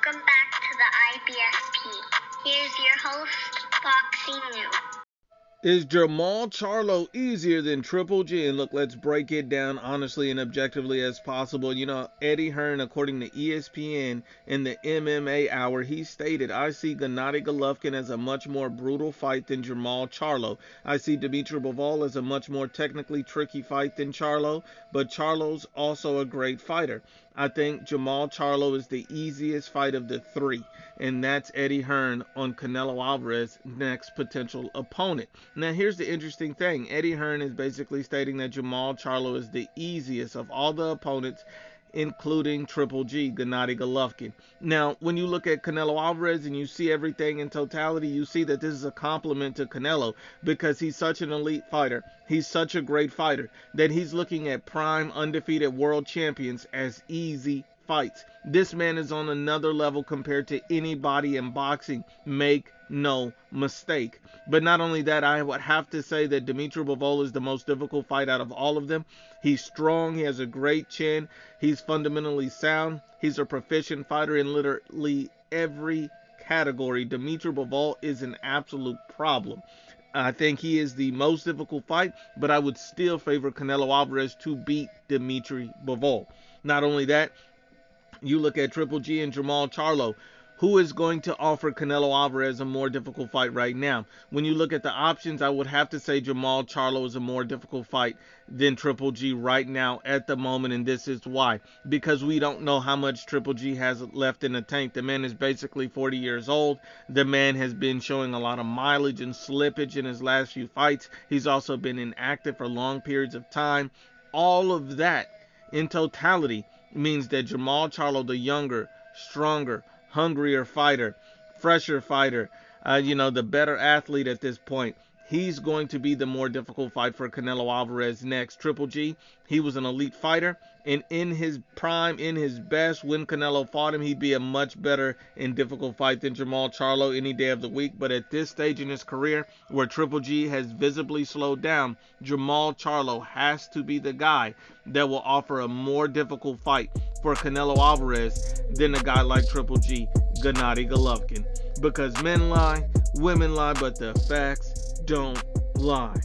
Welcome back to the IBFP. Here's your host, Boxing New. Is Jermall Charlo easier than Triple G? And look, let's break it down honestly and objectively as possible. You know, Eddie Hearn, according to ESPN in the MMA Hour, he stated, I see Gennady Golovkin as a much more brutal fight than Jermall Charlo. I see Dimitri Bivol as a much more technically tricky fight than Charlo, but Charlo's also a great fighter. I think Jermall Charlo is the easiest fight of the three, and that's Eddie Hearn on Canelo Alvarez's next potential opponent. Now, here's the interesting thing. Eddie Hearn is basically stating that Jermall Charlo is the easiest of all the opponents, including Triple G, Gennady Golovkin. Now, when you look at Canelo Alvarez and you see everything in totality, you see that this is a compliment to Canelo because he's such an elite fighter. He's such a great fighter that he's looking at prime undefeated world champions as easy fights. This man is on another level compared to anybody in boxing. Make no mistake. But not only that, I would have to say that Dimitri Bivol is the most difficult fight out of all of them. He's strong. He has a great chin. He's fundamentally sound. He's a proficient fighter in literally every category. Dimitri Bivol is an absolute problem. I think he is the most difficult fight, but I would still favor Canelo Alvarez to beat Dimitri Bivol. Not only that, you look at Triple G and Jermall Charlo. Who is going to offer Canelo Alvarez a more difficult fight right now? When you look at the options, I would have to say Jermall Charlo is a more difficult fight than Triple G right now at the moment, and this is why. Because we don't know how much Triple G has left in the tank. The man is basically 40 years old. The man has been showing a lot of mileage and slippage in his last few fights. He's also been inactive for long periods of time. All of that in totality means that Jermall Charlo, the younger, stronger, hungrier fighter, fresher fighter, the better athlete at this point, he's going to be the more difficult fight for Canelo Alvarez next. Triple G, he was an elite fighter, and in his prime, in his best, when Canelo fought him, he'd be a much better and difficult fight than Jermall Charlo any day of the week. But at this stage in his career, where Triple G has visibly slowed down, Jermall Charlo has to be the guy that will offer a more difficult fight for Canelo Alvarez than a guy like Triple G, Gennady Golovkin. Because men lie, women lie, but the facts don't lie.